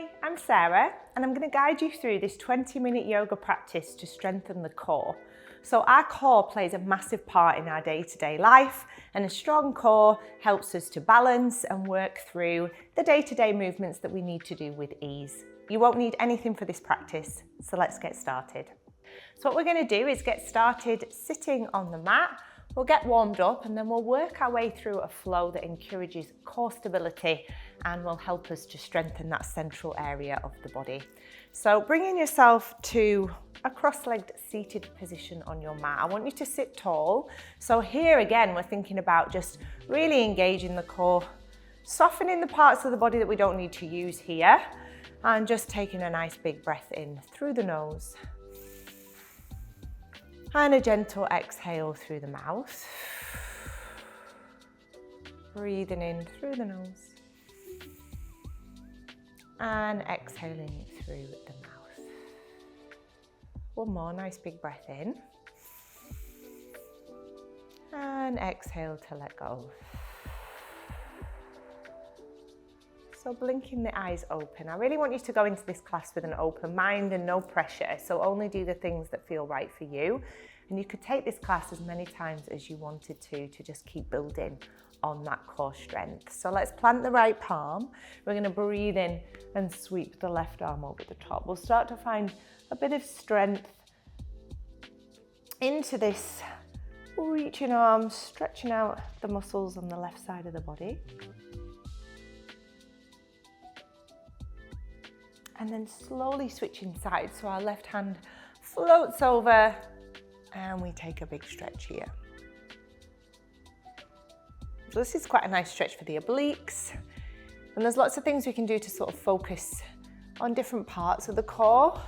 Hi, I'm Sarah and I'm going to guide you through this 20-minute yoga practice to strengthen the core. So our core plays a massive part in our day-to-day life, and a strong core helps us to balance and work through the day-to-day movements that we need to do with ease. You won't need anything for this practice, so let's get started. So what we're going to do is get started sitting on the mat. We'll get warmed up and then we'll work our way through a flow that encourages core stability and will help us to strengthen that central area of the body. So bringing yourself to a cross-legged seated position on your mat. I want you to sit tall. So here again, we're thinking about just really engaging the core, softening the parts of the body that we don't need to use here, and just taking a nice big breath in through the nose. And a gentle exhale through the mouth. Breathing in through the nose. And exhaling through the mouth. One more nice big breath in. And exhale to let go. So blinking the eyes open. I really want you to go into this class with an open mind and no pressure. So only do the things that feel right for you. And you could take this class as many times as you wanted to just keep building on that core strength. So let's plant the right palm. We're going to breathe in and sweep the left arm over the top. We'll start to find a bit of strength into this reaching arm, stretching out the muscles on the left side of the body. And then slowly switching sides. So our left hand floats over and we take a big stretch here. So this is quite a nice stretch for the obliques. And there's lots of things we can do to sort of focus on different parts of the core.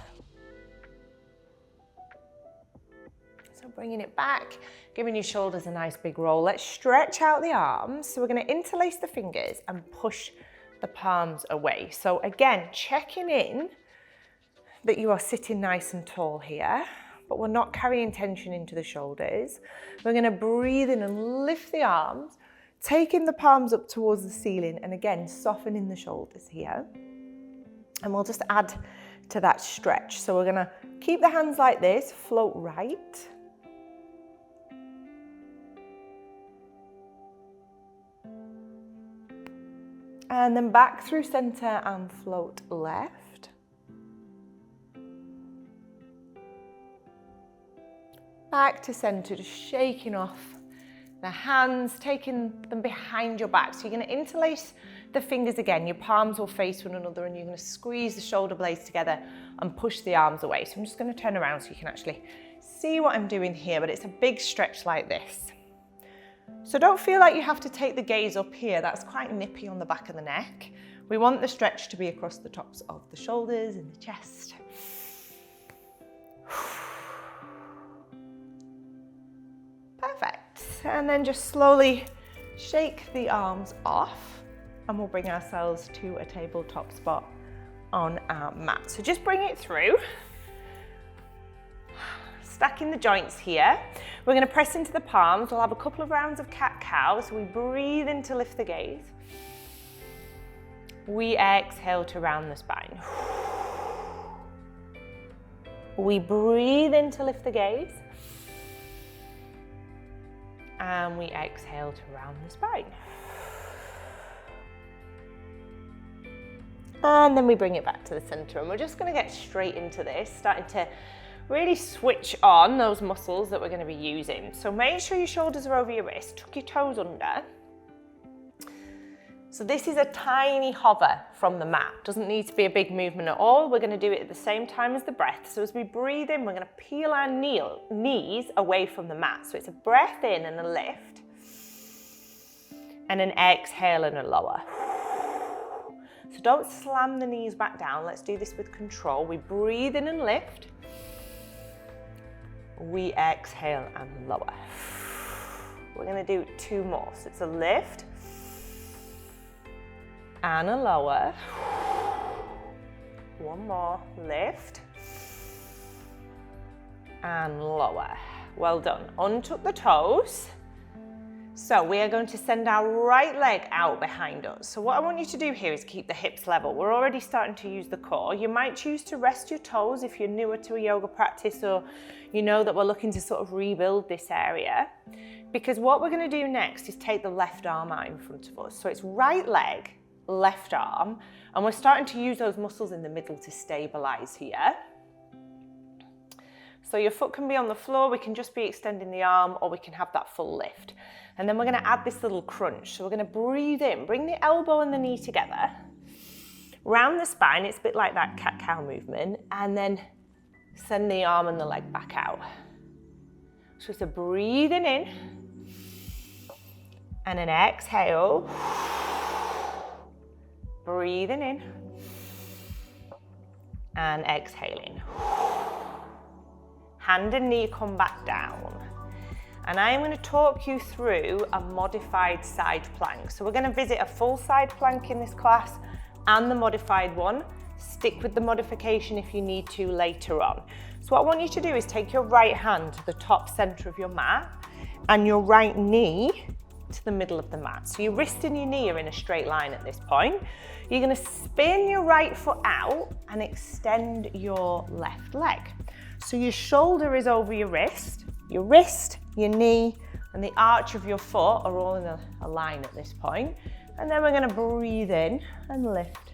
So bringing it back, giving your shoulders a nice big roll. Let's stretch out the arms. So we're going to interlace the fingers and push the palms away. So again, checking in that you are sitting nice and tall here, but we're not carrying tension into the shoulders. We're going to breathe in and lift the arms, taking the palms up towards the ceiling, and again, softening the shoulders here. And we'll just add to that stretch. So we're going to keep the hands like this, float right. And then back through center and float left. Back to center, just shaking off the hands, taking them behind your back. So you're going to interlace the fingers again. Your palms will face one another and you're going to squeeze the shoulder blades together and push the arms away. So I'm just going to turn around so you can actually see what I'm doing here, but it's a big stretch like this. So don't feel like you have to take the gaze up here. That's quite nippy on the back of the neck. We want the stretch to be across the tops of the shoulders and the chest. Perfect. And then just slowly shake the arms off and we'll bring ourselves to a tabletop spot on our mat. So just bring it through. Stacking the joints here. We're going to press into the palms. We'll have a couple of rounds of cat-cow. So we breathe in to lift the gaze. We exhale to round the spine. We breathe in to lift the gaze. And we exhale to round the spine. And then we bring it back to the center. And we're just going to get straight into this, starting to really switch on those muscles that we're going to be using. So make sure your shoulders are over your wrist, tuck your toes under. So this is a tiny hover from the mat. Doesn't need to be a big movement at all. We're going to do it at the same time as the breath. So as we breathe in, we're going to peel our knees away from the mat. So it's a breath in and a lift. And an exhale and a lower. So don't slam the knees back down. Let's do this with control. We breathe in and lift. We exhale and lower. We're going to do two more. So it's a lift and a lower. One more, lift and lower. Well done. Untuck the toes So we are going to send our right leg out behind us. So what I want you to do here is keep the hips level. We're already starting to use the core. You might choose to rest your toes if you're newer to a yoga practice, or you know that we're looking to sort of rebuild this area. Because what we're going to do next is take the left arm out in front of us. So it's right leg, left arm, and we're starting to use those muscles in the middle to stabilize here. So your foot can be on the floor, we can just be extending the arm, or we can have that full lift. And then we're going to add this little crunch. So we're going to breathe in, bring the elbow and the knee together, round the spine, it's a bit like that cat-cow movement, and then send the arm and the leg back out. So it's a breathing in, and an exhale, breathing in, and exhaling. Hand and knee come back down. And I'm going to talk you through a modified side plank. So we're going to visit a full side plank in this class and the modified one. Stick with the modification if you need to later on. So what I want you to do is take your right hand to the top center of your mat and your right knee to the middle of the mat. So your wrist and your knee are in a straight line at this point. You're going to spin your right foot out and extend your left leg. So your shoulder is over your wrist, your knee, and the arch of your foot are all in a line at this point. And then we're going to breathe in and lift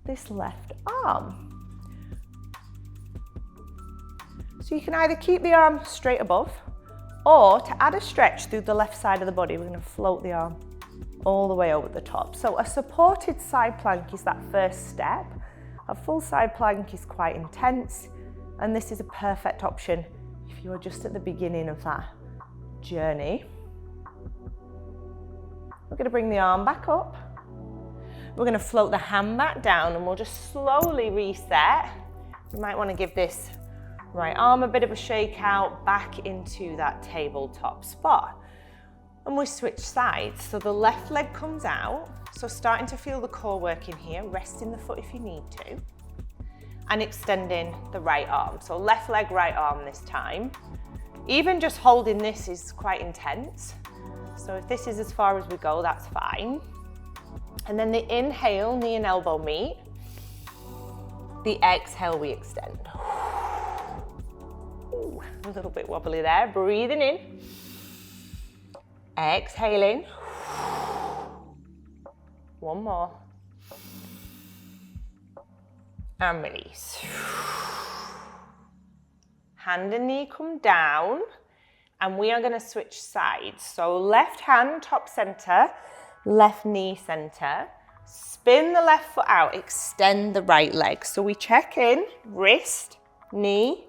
this left arm. So you can either keep the arm straight above, or to add a stretch through the left side of the body, we're going to float the arm all the way over the top. So a supported side plank is that first step. A full side plank is quite intense, and this is a perfect option if you're just at the beginning of that journey. We're going to bring the arm back up. We're going to float the hand back down, and we'll just slowly reset. You might want to give this right arm a bit of a shake out back into that tabletop spot. And we switch sides. So the left leg comes out. So starting to feel the core working here, resting the foot if you need to, and extending the right arm. So left leg, right arm this time. Even just holding this is quite intense. So if this is as far as we go, that's fine. And then the inhale, knee and elbow meet. The exhale, we extend. Ooh, a little bit wobbly there. Breathing in. Exhaling. One more. And release. Hand and knee come down, and we are going to switch sides. So left hand top center, left knee center. Spin the left foot out, extend the right leg. So we check in, wrist, knee,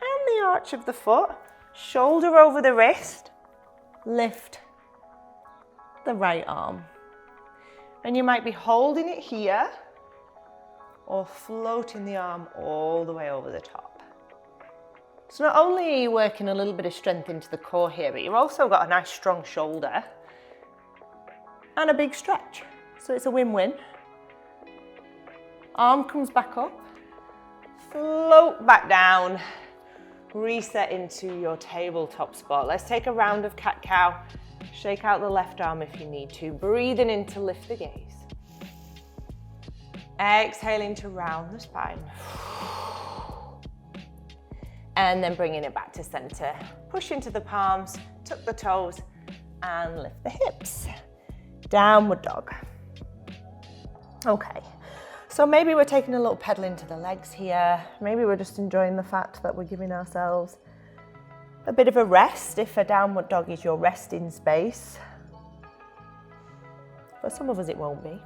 and the arch of the foot. Shoulder over the wrist, lift the right arm. And you might be holding it here, or floating the arm all the way over the top. So not only are you working a little bit of strength into the core here, but you've also got a nice strong shoulder and a big stretch. So it's a win-win. Arm comes back up, float back down, reset into your tabletop spot. Let's take a round of cat-cow. Shake out the left arm if you need to. Breathing in to lift the gaze. Exhaling to round the spine. And then bringing it back to center. Push into the palms, tuck the toes, and lift the hips. Downward dog. Okay, so maybe we're taking a little pedal into the legs here. Maybe we're just enjoying the fact that we're giving ourselves a bit of a rest, if a downward dog is your resting space. For some of us it won't be.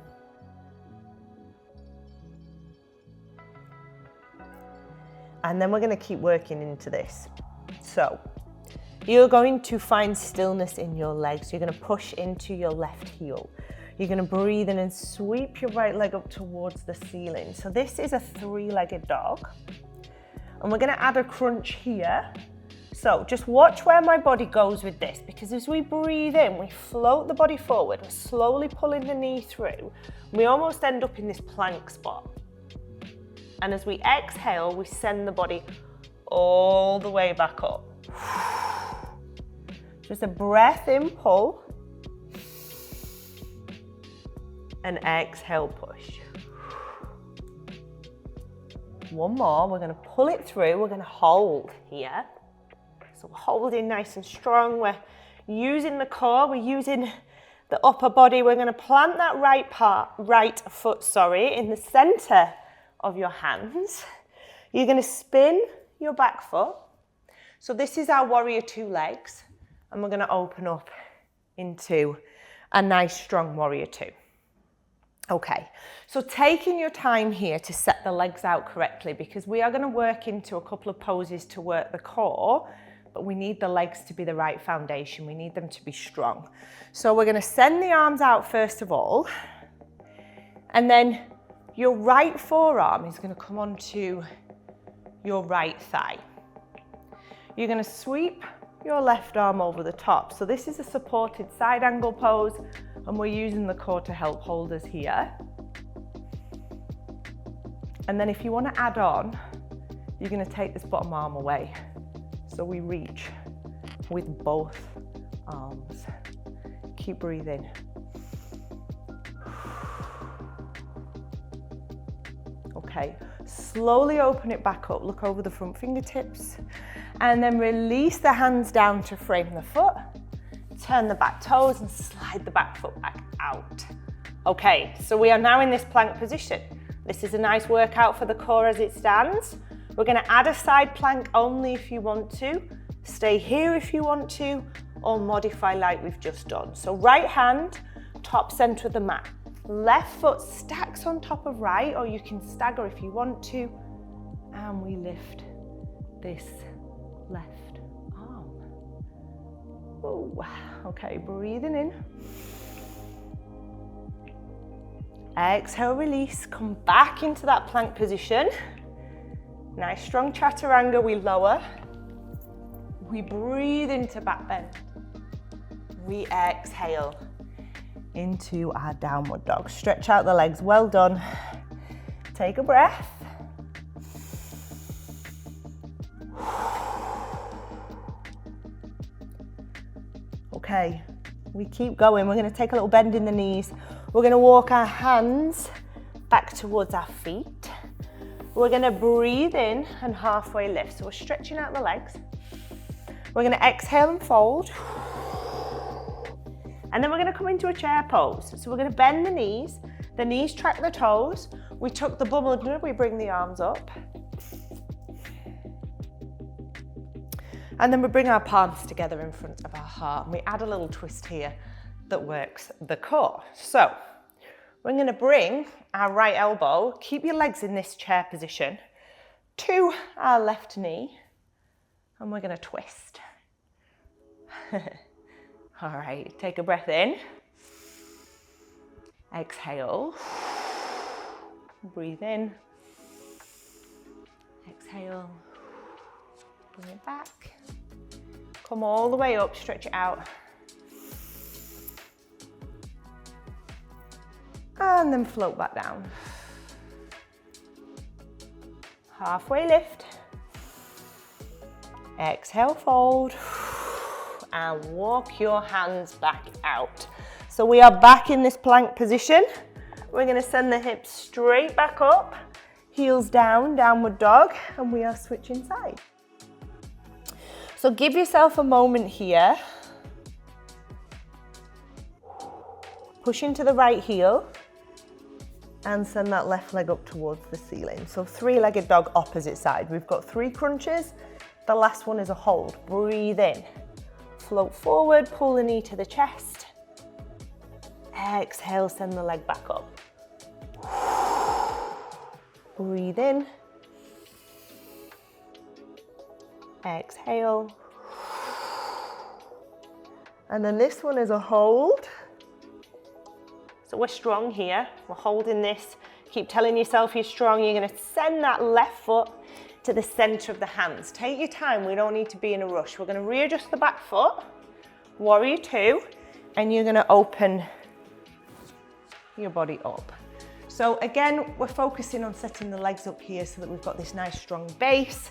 And then we're going to keep working into this. So you're going to find stillness in your legs. You're going to push into your left heel. You're going to breathe in and sweep your right leg up towards the ceiling. So this is a three-legged dog. And we're going to add a crunch here. So just watch where my body goes with this, because as we breathe in, we float the body forward. We're slowly pulling the knee through. We almost end up in this plank spot. And as we exhale, we send the body all the way back up. Just a breath in, pull. and exhale, push. One more, we're gonna pull it through, we're gonna hold here. So we're holding nice and strong, we're using the core, we're using the upper body. We're gonna plant that right foot, in the center of your hands. You're gonna spin your back foot. So this is our warrior two legs, and we're gonna open up into a nice strong warrior two. Okay, so taking your time here to set the legs out correctly, because we are going to work into a couple of poses to work the core, but we need the legs to be the right foundation. We need them to be strong. So we're going to send the arms out first of all, and then your right forearm is going to come onto your right thigh. You're going to sweep your left arm over the top. So this is a supported side angle pose, and we're using the core to help hold us here. And then if you want to add on, you're going to take this bottom arm away. So we reach with both arms. Keep breathing. Okay, slowly open it back up. Look over the front fingertips. And then release the hands down to frame the foot. Turn the back toes and slide the back foot back out. Okay, so we are now in this plank position. This is a nice workout for the core as it stands. We're going to add a side plank only if you want to. Stay here if you want to, or modify like we've just done. So right hand, top center of the mat. Left foot stacks on top of right, or you can stagger if you want to. And we lift this left arm. Oh, okay, breathing in. Exhale, release, come back into that plank position. Nice strong chaturanga, we lower. We breathe into back bend. We exhale into our downward dog. Stretch out the legs, well done. Take a breath. Okay, we keep going. We're going to take a little bend in the knees. We're going to walk our hands back towards our feet. We're going to breathe in and halfway lift. So we're stretching out the legs. We're going to exhale and fold. And then we're going to come into a chair pose. So we're going to bend the knees track the toes. We tuck the bum under, we bring the arms up. And then we bring our palms together in front of our heart, and we add a little twist here that works the core. So we're going to bring our right elbow, keep your legs in this chair position, to our left knee, and we're going to twist. All right, take a breath in. Exhale. Breathe in. Exhale. Bring it back. Come all the way up, stretch it out. And then float back down. Halfway lift. Exhale, fold. And walk your hands back out. So we are back in this plank position. We're going to send the hips straight back up, heels down, downward dog, and we are switching sides. So give yourself a moment here. Push into the right heel and send that left leg up towards the ceiling. So three-legged dog, opposite side. We've got 3 crunches. The last one is a hold. Breathe in. Float forward, pull the knee to the chest. Exhale, send the leg back up. Breathe in. Exhale. And then this one is a hold. So we're strong here. We're holding this. Keep telling yourself you're strong. You're going to send that left foot to the center of the hands. Take your time. We don't need to be in a rush. We're going to readjust the back foot. Warrior two. And you're going to open your body up. So again, we're focusing on setting the legs up here so that we've got this nice strong base.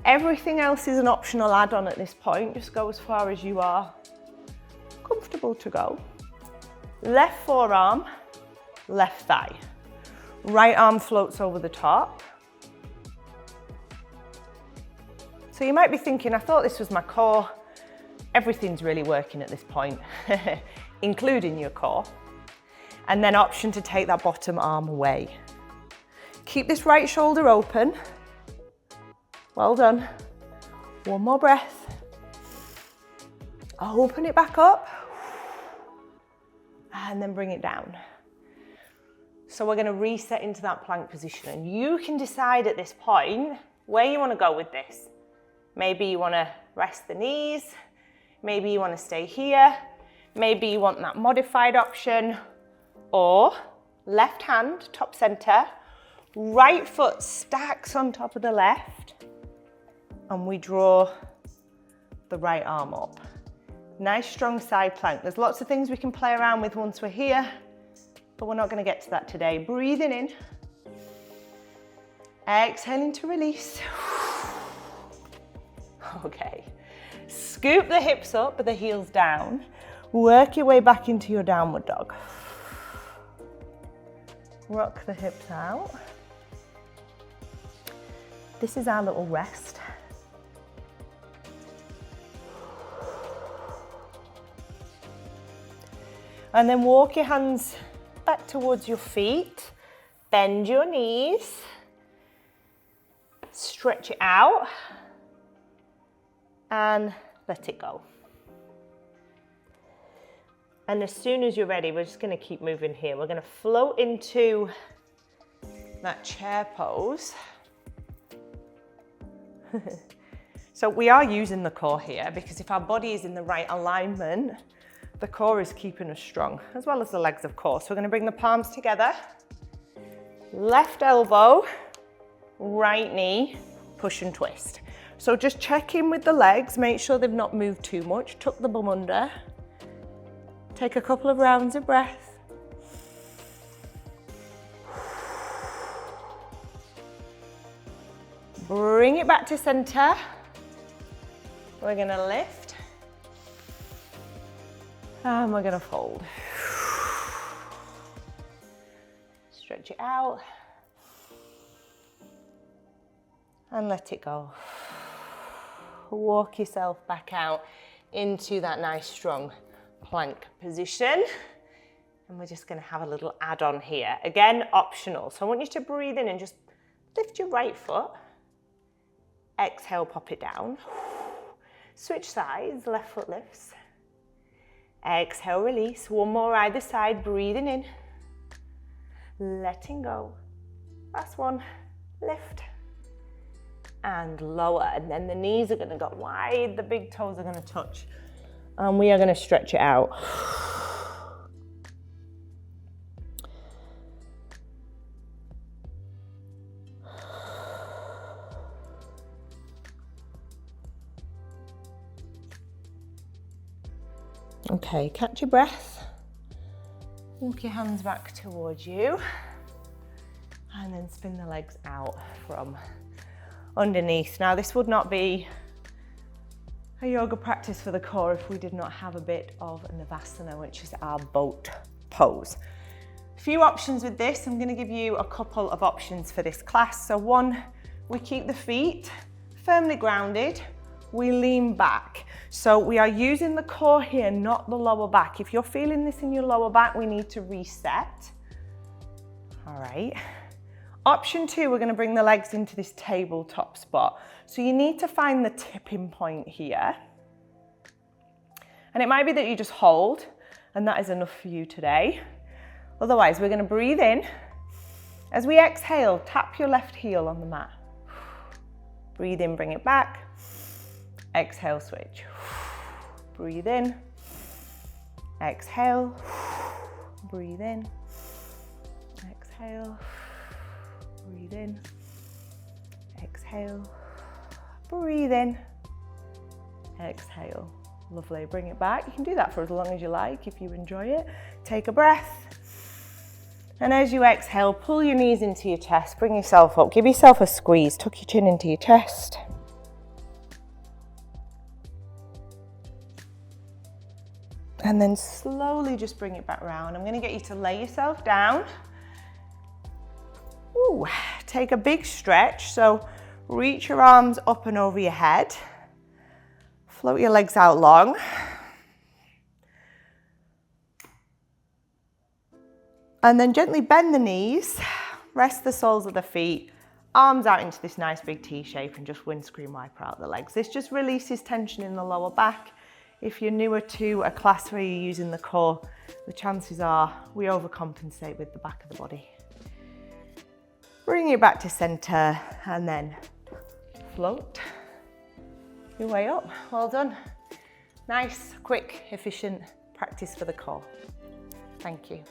Everything else is an optional add-on at this point. Just go as far as you are comfortable to go. Left forearm left thigh. Right arm floats over the top. So you might be thinking, I thought this was my core. Everything's really working at this point, including your core. And then option to take that bottom arm away. Keep this right shoulder open. Well done. One more breath. Open it back up. And then bring it down. So we're going to reset into that plank position. And you can decide at this point where you want to go with this. Maybe you want to rest the knees. Maybe you want to stay here. Maybe you want that modified option. Or left hand, top center. Right foot stacks on top of the left. And we draw the right arm up. Nice strong side plank. There's lots of things we can play around with once we're here, but we're not going to get to that today. Breathing in. Exhaling to release. Okay. Scoop the hips up with the heels down. Work your way back into your downward dog. Rock the hips out. This is our little rest. And then walk your hands back towards your feet. Bend your knees. Stretch it out. And let it go. And as soon as you're ready, we're just going to keep moving here. We're going to float into that chair pose. So we are using the core here because if our body is in the right alignment, the core is keeping us strong, as well as the legs, of course. So we're going to bring the palms together. Left elbow, right knee, push and twist. So just check in with the legs, make sure they've not moved too much. Tuck the bum under. Take a couple of rounds of breath. Bring it back to center. We're going to lift. And we're going to fold. Stretch it out. And let it go. Walk yourself back out into that nice strong plank position. And we're just going to have a little add-on here. Again, optional. So I want you to breathe in and just lift your right foot. Exhale, pop it down. Switch sides, left foot lifts. Exhale, release. One more either side, breathing in. Letting go. Last one, lift. And lower, and then the knees are going to go wide, the big toes are going to touch. And we are going to stretch it out. Okay, catch your breath. Walk your hands back towards you. And then spin the legs out from underneath. Now, this would not be a yoga practice for the core if we did not have a bit of Navasana, which is our boat pose. A few options with this. I'm going to give you a couple of options for this class. So one, we keep the feet firmly grounded. We lean back. So we are using the core here, not the lower back. If you're feeling this in your lower back, we need to reset. All right. Option two, we're going to bring the legs into this tabletop spot. So you need to find the tipping point here. And it might be that you just hold, and that is enough for you today. Otherwise, we're going to breathe in. As we exhale, tap your left heel on the mat. Breathe in, bring it back. Exhale, switch. Breathe in. Exhale. Breathe in. Exhale. Breathe in. Exhale. Breathe in. Exhale. Lovely. Bring it back. You can do that for as long as you like if you enjoy it. Take a breath. And as you exhale, pull your knees into your chest. Bring yourself up. Give yourself a squeeze. Tuck your chin into your chest. And then slowly just bring it back round. I'm gonna get you to lay yourself down. Ooh, take a big stretch. So reach your arms up and over your head. Float your legs out long. And then gently bend the knees, rest the soles of the feet, arms out into this nice big T shape, and just windscreen wiper out the legs. This just releases tension in the lower back. If you're newer to a class where you're using the core, the chances are we overcompensate with the back of the body. Bring it back to center and then float your way up. Well done. Nice, quick, efficient practice for the core. Thank you.